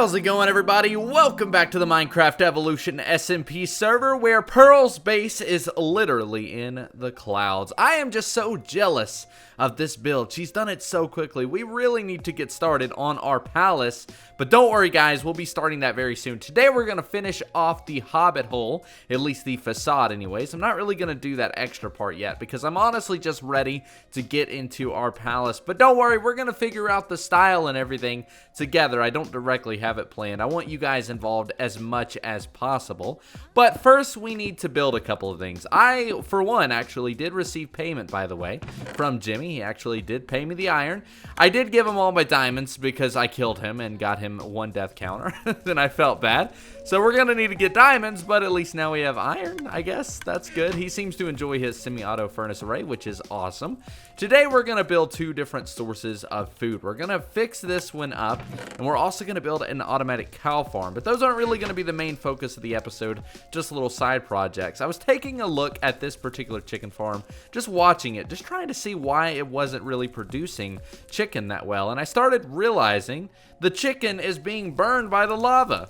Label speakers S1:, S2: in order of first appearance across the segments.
S1: How's it going, everybody? Welcome back to the Minecraft Evolution SMP server where Pearl's base is literally in the clouds. I am just so jealous of this build. She's done it so quickly. We really need to get started on our palace, but don't worry guys, we'll be starting that very soon. Today we're going to finish off the Hobbit hole, at least the facade anyways. I'm not really going to do that extra part yet because I'm honestly just ready to get into our palace, but don't worry, we're going to figure out the style and everything together. I don't directly have it planned. I want you guys involved as much as possible, but first we need to build a couple of things. I, for one, actually did receive payment, by the way, from Jimmy. He actually did pay me the iron. I did give him all my diamonds because I killed him and got him one death counter, and I felt bad. So we're gonna need to get diamonds, but at least now we have iron, I guess. That's good. He seems to enjoy his semi-auto furnace array, which is awesome. Today we're gonna build two different sources of food. We're gonna fix this one up, and we're also gonna build an automatic cow farm, but those aren't really gonna be the main focus of the episode, just little side projects. I was taking a look at this particular chicken farm, just watching it, just trying to see why it wasn't really producing chicken that well, and I started realizing the chicken is being burned by the lava.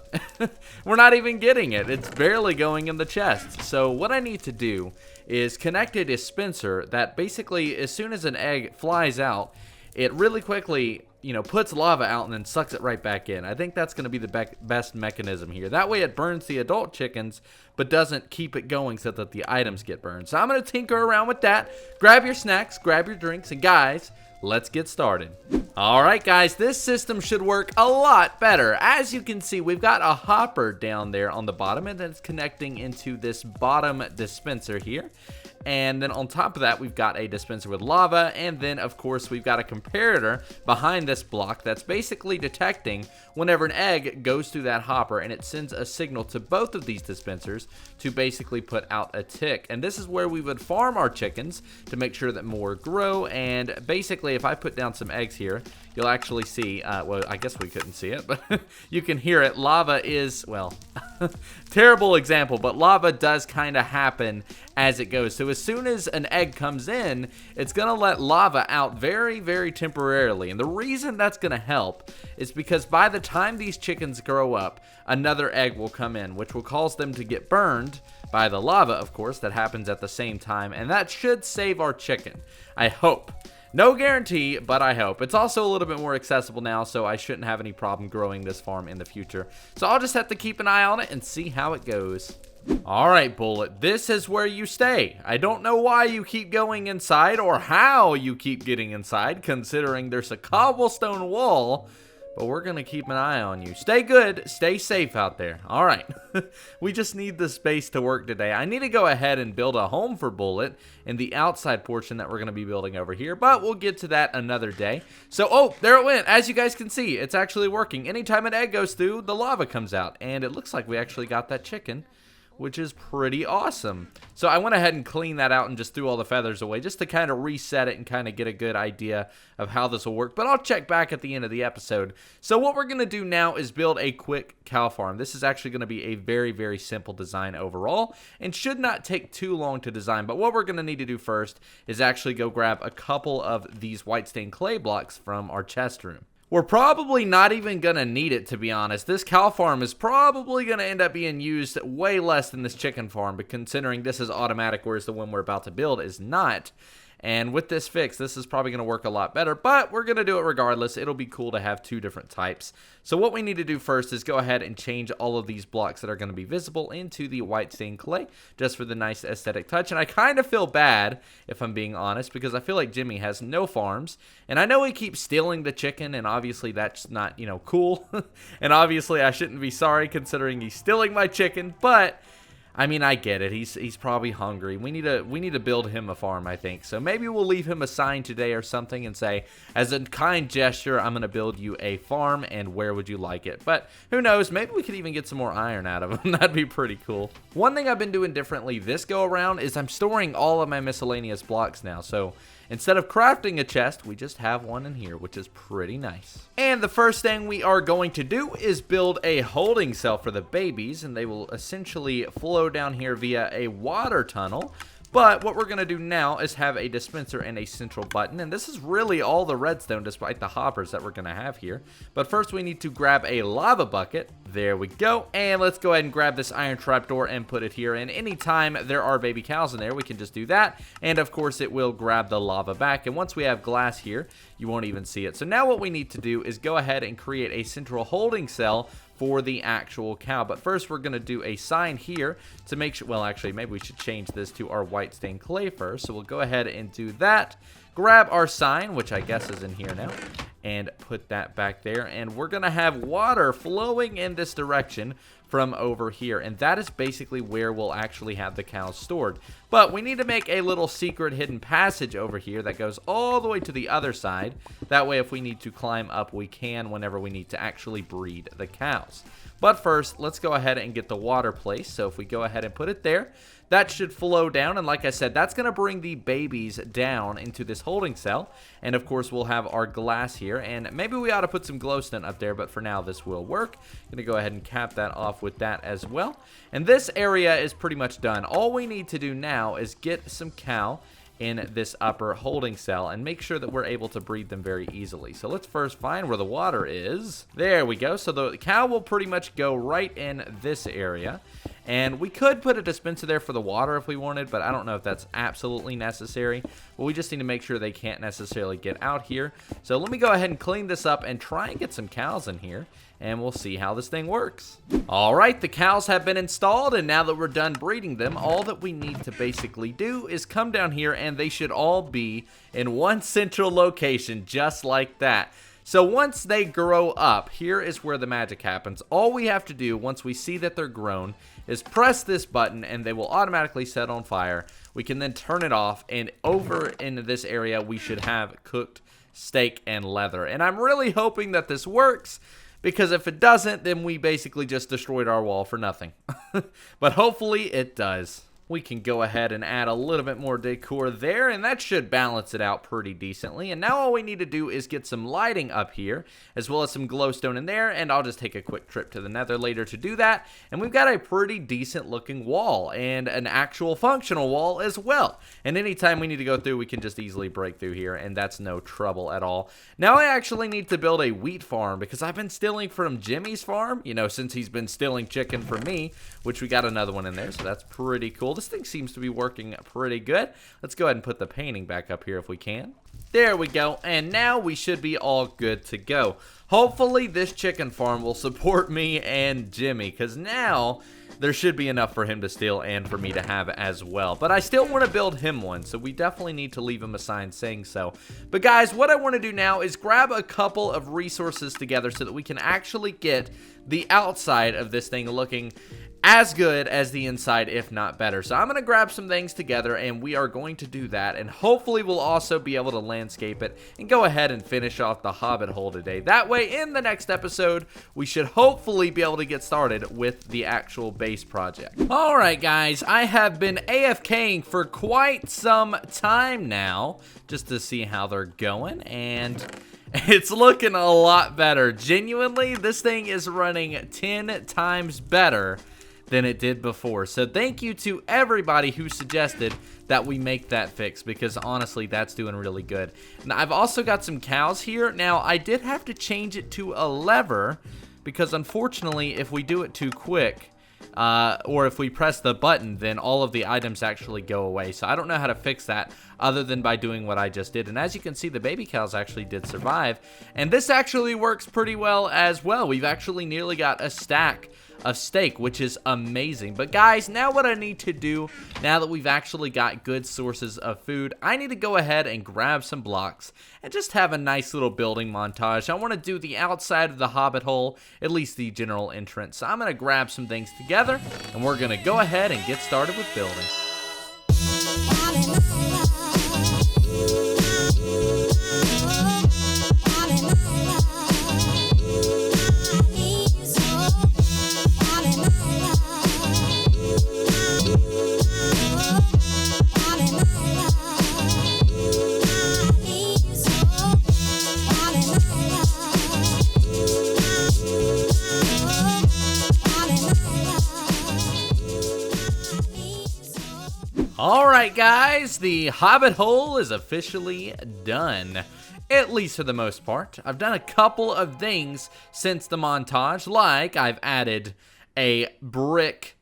S1: We're not even getting it. It's barely going in the chest. So what I need to do is connect a dispenser that basically, as soon as an egg flies out, it really quickly, you know, puts lava out and then sucks it right back in. I think that's going to be the best mechanism here. That way it burns the adult chickens, but doesn't keep it going so that the items get burned. So I'm going to tinker around with that. Grab your snacks, grab your drinks, and guys, let's get started. Alright guys, this system should work a lot better. As you can see, we've got a hopper down there on the bottom, and then it's connecting into this bottom dispenser here. And then on top of that, we've got a dispenser with lava, and then of course we've got a comparator behind this block that's basically detecting whenever an egg goes through that hopper, and it sends a signal to both of these dispensers to basically put out a tick. And this is where we would farm our chickens to make sure that more grow. And basically, if I put down some eggs here, you'll actually see, well, I guess we couldn't see it, but you can hear it. Lava is, well, terrible example, but lava does kind of happen as it goes. So as soon as an egg comes in, it's going to let lava out very, very temporarily. And the reason that's going to help is because by the time these chickens grow up, another egg will come in, which will cause them to get burned by the lava, of course, that happens at the same time. And that should save our chicken, I hope. No guarantee, but I hope. It's also a little bit more accessible now, so I shouldn't have any problem growing this farm in the future. So I'll just have to keep an eye on it and see how it goes. Alright, Bullet, this is where you stay. I don't know why you keep going inside or how you keep getting inside, considering there's a cobblestone wall, but we're going to keep an eye on you. Stay good, stay safe out there. Alright, we just need the space to work today. I need to go ahead and build a home for Bullet in the outside portion that we're going to be building over here, but we'll get to that another day. So, oh, there it went. As you guys can see, it's actually working. Anytime an egg goes through, the lava comes out, and it looks like we actually got that chicken, which is pretty awesome. So I went ahead and cleaned that out and just threw all the feathers away just to kind of reset it and kind of get a good idea of how this will work. But I'll check back at the end of the episode. So what we're going to do now is build a quick cow farm. This is actually going to be a very, very simple design overall and should not take too long to design. But what we're going to need to do first is actually go grab a couple of these white stained clay blocks from our chest room. We're probably not even going to need it, to be honest. This cow farm is probably going to end up being used way less than this chicken farm, but considering this is automatic, whereas the one we're about to build is not. And with this fix, this is probably going to work a lot better, but we're going to do it regardless. It'll be cool to have two different types. So what we need to do first is go ahead and change all of these blocks that are going to be visible into the white stained clay, just for the nice aesthetic touch. And I kind of feel bad, if I'm being honest, because I feel like Jimmy has no farms. And I know he keeps stealing the chicken, and obviously that's not, you know, cool. And obviously I shouldn't be sorry considering he's stealing my chicken, but I mean, I get it. He's probably hungry. We need to build him a farm, I think. So maybe we'll leave him a sign today or something and say, as a kind gesture, I'm going to build you a farm, and where would you like it? But who knows? Maybe we could even get some more iron out of him. That'd be pretty cool. One thing I've been doing differently this go around is I'm storing all of my miscellaneous blocks now. So instead of crafting a chest, we just have one in here, which is pretty nice. And the first thing we are going to do is build a holding cell for the babies, and they will essentially flow down here via a water tunnel. But what we're going to do now is have a dispenser and a central button. And this is really all the redstone despite the hoppers that we're going to have here. But first we need to grab a lava bucket. There we go. And let's go ahead and grab this iron trapdoor and put it here. And anytime there are baby cows in there, we can just do that. And of course it will grab the lava back. And once we have glass here, you won't even see it. So now what we need to do is go ahead and create a central holding cell for the actual cow. But first we're going to do a sign here to make sure, well actually maybe we should change this to our white stained clay first. So we'll go ahead and do that. Grab our sign, which I guess is in here now, and put that back there. And we're going to have water flowing in this direction from over here. And that is basically where we'll actually have the cows stored. But we need to make a little secret hidden passage over here that goes all the way to the other side. That way if we need to climb up, we can whenever we need to actually breed the cows. But first, let's go ahead and get the water placed. So if we go ahead and put it there, that should flow down, and like I said, that's going to bring the babies down into this holding cell. And of course, we'll have our glass here, and maybe we ought to put some glowstone up there, but for now, this will work. I'm going to go ahead and cap that off with that as well. And this area is pretty much done. All we need to do now is get some cow in this upper holding cell and make sure that we're able to breed them very easily. So let's first find where the water is. There we go. So the cow will pretty much go right in this area. And we could put a dispenser there for the water if we wanted, but I don't know if that's absolutely necessary. But we just need to make sure they can't necessarily get out here. So let me go ahead and clean this up and try and get some cows in here, and we'll see how this thing works. All right, the cows have been installed, and now that we're done breeding them, all that we need to basically do is come down here, and they should all be in one central location, just like that. So once they grow up, here is where the magic happens. All we have to do once we see that they're grown is press this button and they will automatically set on fire. We can then turn it off, and over in this area we should have cooked steak and leather. And I'm really hoping that this works, because if it doesn't, then we basically just destroyed our wall for nothing. But hopefully it does. We can go ahead and add a little bit more decor there, and that should balance it out pretty decently. And now all we need to do is get some lighting up here, as well as some glowstone in there, and I'll just take a quick trip to the nether later to do that. And we've got a pretty decent looking wall, and an actual functional wall as well. And anytime we need to go through, we can just easily break through here, and that's no trouble at all. Now I actually need to build a wheat farm, because I've been stealing from Jimmy's farm, you know, since he's been stealing chicken from me, which we got another one in there, so that's pretty cool. This thing seems to be working pretty good. Let's go ahead and put the painting back up here if we can. There we go, and now we should be all good to go. Hopefully this chicken farm will support me and Jimmy, because now there should be enough for him to steal and for me to have as well. But I still want to build him one, so we definitely need to leave him a sign saying so. But guys, what I want to do now is grab a couple of resources together so that we can actually get the outside of this thing looking as good as the inside, if not better. So I'm going to grab some things together, and we are going to do that, and hopefully we'll also be able to landscape it and go ahead and finish off the Hobbit hole today. That way, in the next episode, we should hopefully be able to get started with the actual base project. Alright guys, I have been AFKing for quite some time now, just to see how they're going, and it's looking a lot better. Genuinely, this thing is running 10 times better than it did before. So thank you to everybody who suggested that we make that fix, because honestly that's doing really good. Now I've also got some cows here. Now I did have to change it to a lever, because unfortunately if we do it too quick, or if we press the button, then all of the items actually go away. So I don't know how to fix that other than by doing what I just did. And as you can see, the baby cows actually did survive, and this actually works pretty well as well. We've actually nearly got a stack of steak, which is amazing. But guys, now what I need to do, now that we've actually got good sources of food, I need to go ahead and grab some blocks and just have a nice little building montage. I want to do the outside of the Hobbit hole, at least the general entrance. So I'm going to grab some things together, and we're going to go ahead and get started with building. Alright guys, the Hobbit hole is officially done. At least for the most part. I've done a couple of things since the montage, like I've added a brick,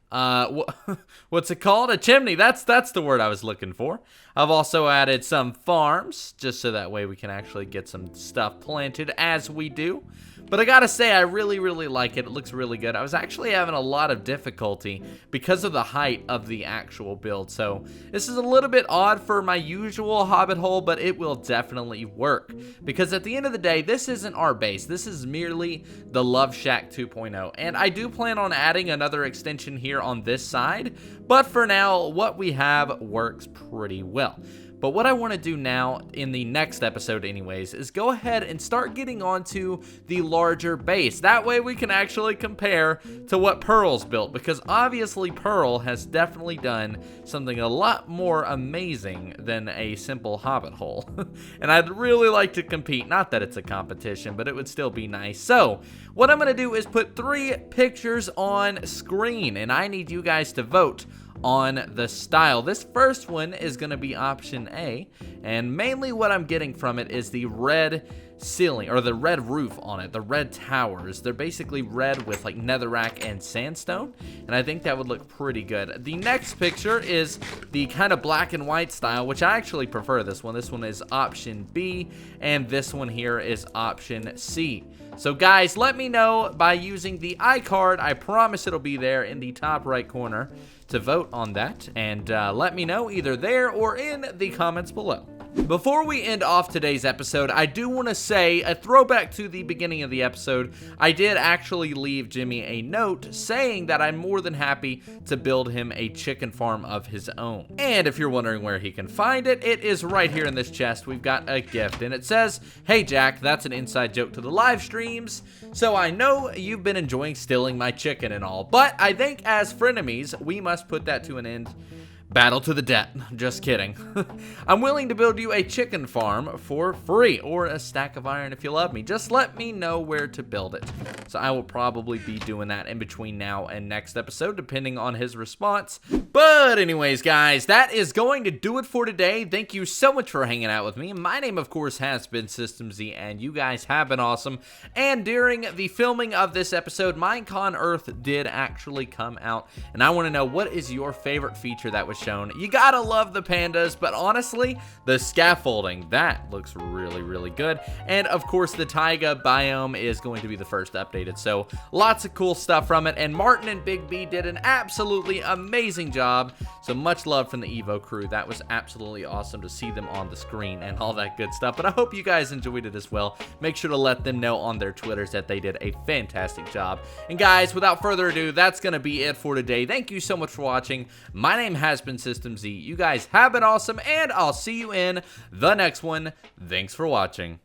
S1: what's it called? A chimney. That's the word I was looking for. I've also added some farms, just so that way we can actually get some stuff planted as we do. But I gotta say, I really like it. It looks really good. I was actually having a lot of difficulty because of the height of the actual build. So this is a little bit odd for my usual Hobbit hole, but it will definitely work. Because at the end of the day, this isn't our base. This is merely the Love Shack 2.0. And I do plan on adding another extension here on this side. But for now, what we have works pretty well. But what I want to do now, in the next episode anyways, is go ahead and start getting onto the larger base. That way we can actually compare to what Pearl's built, because obviously Pearl has definitely done something a lot more amazing than a simple Hobbit hole. And I'd really like to compete. Not that it's a competition, but it would still be nice. So what I'm going to do is put 3 pictures on screen, and I need you guys to vote on the style. This first one is going to be option A, and mainly what I'm getting from it is the red ceiling, or the red roof on it, the red towers. They're basically red with like netherrack and sandstone, and I think that would look pretty good. The next picture is the kind of black and white style, which I actually prefer this one. This one is option B, and this one here is option C. So guys, let me know by using the iCard. I promise it'll be there in the top right corner to vote on that, and let me know either there or in the comments below. Before we end off today's episode, I do want to say a throwback to the beginning of the episode. I did actually leave Jimmy a note saying that I'm more than happy to build him a chicken farm of his own. And if you're wondering where he can find it, it is right here in this chest. We've got a gift, and it says, "Hey Jack, that's an inside joke to the live streams. So I know you've been enjoying stealing my chicken and all, but I think as frenemies, we must put that to an end. Battle to the death." Just kidding. I'm willing to build you a chicken farm for free, or a stack of iron if you love me. Just let me know where to build it. So I will probably be doing that in between now and next episode, depending on his response. But anyways, guys, that is going to do it for today. Thank you so much for hanging out with me. My name, of course, has been System Z, and you guys have been awesome. And during the filming of this episode, Minecon Earth did actually come out, and I want to know, what is your favorite feature that was shown? You gotta love the pandas, but honestly, the scaffolding, that looks really good. And of course, the taiga biome is going to be the first updated, so lots of cool stuff from it. And Martin and Big B did an absolutely amazing job, so much love from the Evo crew. That was absolutely awesome to see them on the screen and all that good stuff. But I hope you guys enjoyed it as well. Make sure to let them know on their Twitters that they did a fantastic job. And guys, without further ado, that's gonna be it for today. Thank you so much for watching. My name has been System Z. You guys have been awesome, and I'll see you in the next one. Thanks for watching.